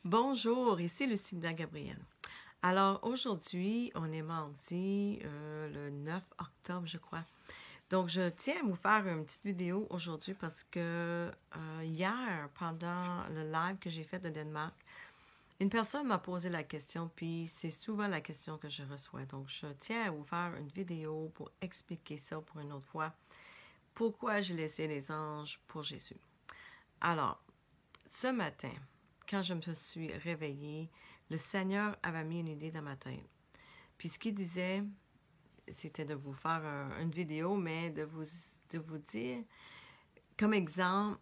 Bonjour, ici Lucinda Gabriel. Alors aujourd'hui, on est mardi le 9 octobre, je crois. Donc je tiens à vous faire une petite vidéo aujourd'hui parce que hier, pendant le live que j'ai fait de Danemark, une personne m'a posé la question, puis c'est souvent la question que je reçois. Donc je tiens à vous faire une vidéo pour expliquer ça pour une autre fois. Pourquoi j'ai laissé les anges pour Jésus? Alors, ce matin, quand je me suis réveillée, le Seigneur avait mis une idée dans ma tête. Puis ce qu'il disait, c'était de vous faire une vidéo, mais de vous dire, comme exemple,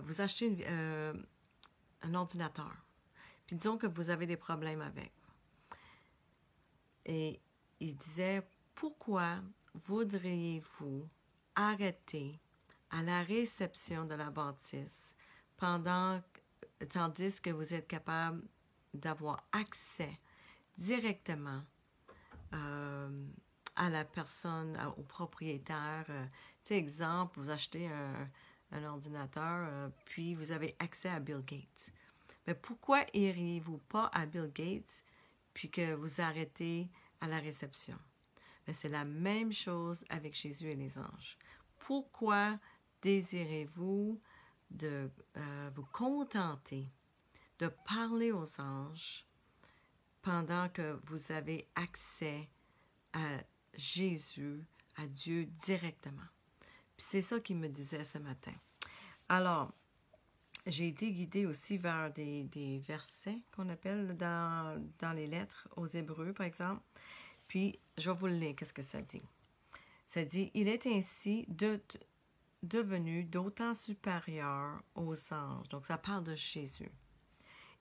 vous achetez un ordinateur. Puis disons que vous avez des problèmes avec. Et il disait, pourquoi voudriez-vous arrêter à la réception de la bâtisse tandis que vous êtes capable d'avoir accès directement à la personne, au propriétaire. Tu sais, exemple, vous achetez un ordinateur, puis vous avez accès à Bill Gates. Mais pourquoi iriez-vous pas à Bill Gates, puis que vous arrêtez à la réception? Mais c'est la même chose avec Jésus et les anges. Pourquoi désirez-vous de vous contenter de parler aux anges pendant que vous avez accès à Jésus, à Dieu directement? Puis c'est ça qu'il me disait ce matin. Alors, j'ai été guidée aussi vers des versets qu'on appelle dans les lettres aux Hébreux, par exemple. Puis, je vais vous le lire, qu'est-ce que ça dit. Ça dit, il est ainsi devenu d'autant supérieur aux anges. Donc, ça parle de Jésus.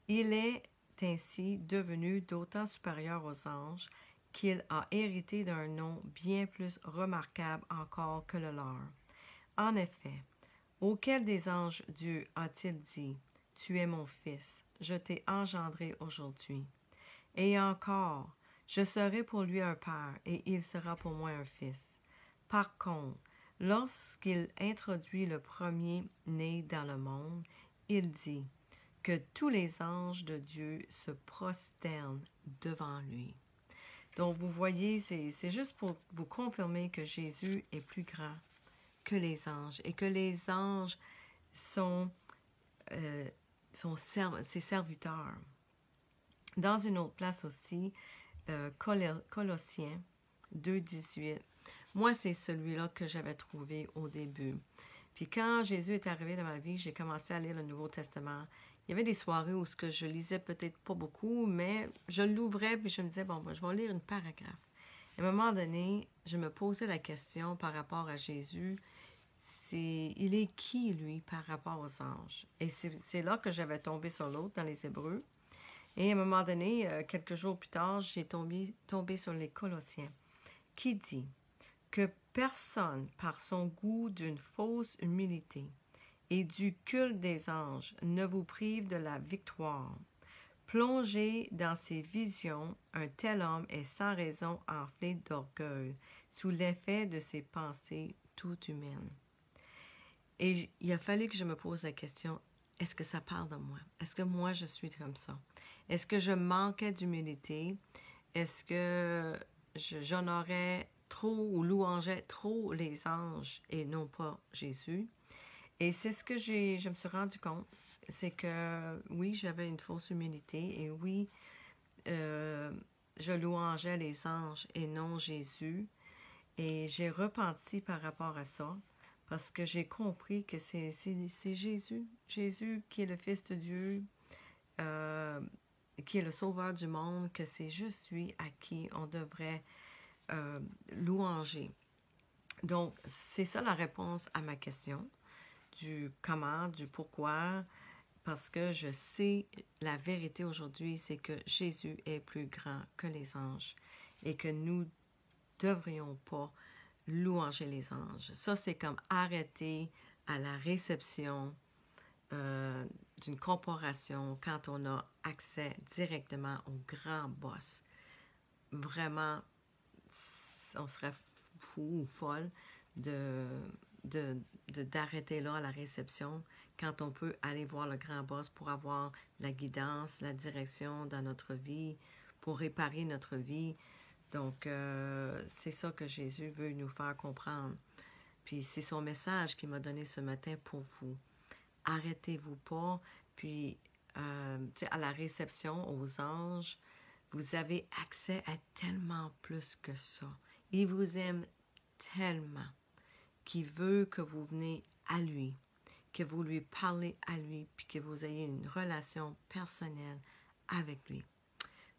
Il est ainsi devenu d'autant supérieur aux anges qu'il a hérité d'un nom bien plus remarquable encore que le leur. En effet, auquel des anges Dieu a-t-il dit, « Tu es mon fils, je t'ai engendré aujourd'hui. » Et encore, « Je serai pour lui un père, et il sera pour moi un fils. » Par contre, lorsqu'il introduit le premier-né dans le monde, il dit que tous les anges de Dieu se prosternent devant lui. Donc, vous voyez, c'est juste pour vous confirmer que Jésus est plus grand que les anges et que les anges sont ses serviteurs. Dans une autre place aussi, Colossiens 2,18. Moi, c'est celui-là que j'avais trouvé au début. Puis quand Jésus est arrivé dans ma vie, j'ai commencé à lire le Nouveau Testament. Il y avait des soirées où je lisais peut-être pas beaucoup, mais je l'ouvrais puis je me disais, bon, je vais lire une paragraphe. À un moment donné, je me posais la question par rapport à Jésus, il est qui, lui, par rapport aux anges? Et c'est là que j'avais tombé sur l'autre, dans les Hébreux. Et à un moment donné, quelques jours plus tard, j'ai tombé sur les Colossiens, qui dit que personne, par son goût d'une fausse humilité et du culte des anges, ne vous prive de la victoire. Plongé dans ses visions, un tel homme est sans raison enflé d'orgueil, sous l'effet de ses pensées toutes humaines. Et il a fallu que je me pose la question, est-ce que ça parle de moi? Est-ce que moi, je suis comme ça? Est-ce que je manquais d'humilité? Est-ce que j'honorais trop ou louangeais trop les anges et non pas Jésus? Et c'est ce que je me suis rendu compte, c'est que oui, j'avais une fausse humilité et oui, je louangeais les anges et non Jésus. Et j'ai repenti par rapport à ça. Parce que j'ai compris que c'est Jésus. Jésus qui est le Fils de Dieu, qui est le Sauveur du monde, que c'est juste lui à qui on devrait louanger. Donc, c'est ça la réponse à ma question, du comment, du pourquoi, parce que je sais la vérité aujourd'hui, c'est que Jésus est plus grand que les anges et que nous ne devrions pas louanger les anges. Ça, c'est comme arrêter à la réception d'une corporation quand on a accès directement au grand boss. Vraiment, on serait fou ou folle de d'arrêter là à la réception quand on peut aller voir le grand boss pour avoir la guidance, la direction dans notre vie, pour réparer notre vie. Donc, c'est ça que Jésus veut nous faire comprendre. Puis, c'est son message qu'il m'a donné ce matin pour vous. Arrêtez-vous pas. Puis, à la réception, aux anges, vous avez accès à tellement plus que ça. Il vous aime tellement qu'il veut que vous venez à lui, que vous lui parlez à lui, puis que vous ayez une relation personnelle avec lui.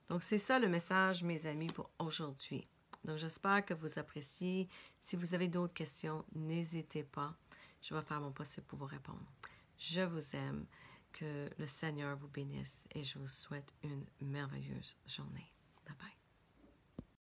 Donc, c'est ça le message, mes amis, pour aujourd'hui. Donc, j'espère que vous appréciez. Si vous avez d'autres questions, n'hésitez pas. Je vais faire mon possible pour vous répondre. Je vous aime. Que le Seigneur vous bénisse et je vous souhaite une merveilleuse journée. Bye bye.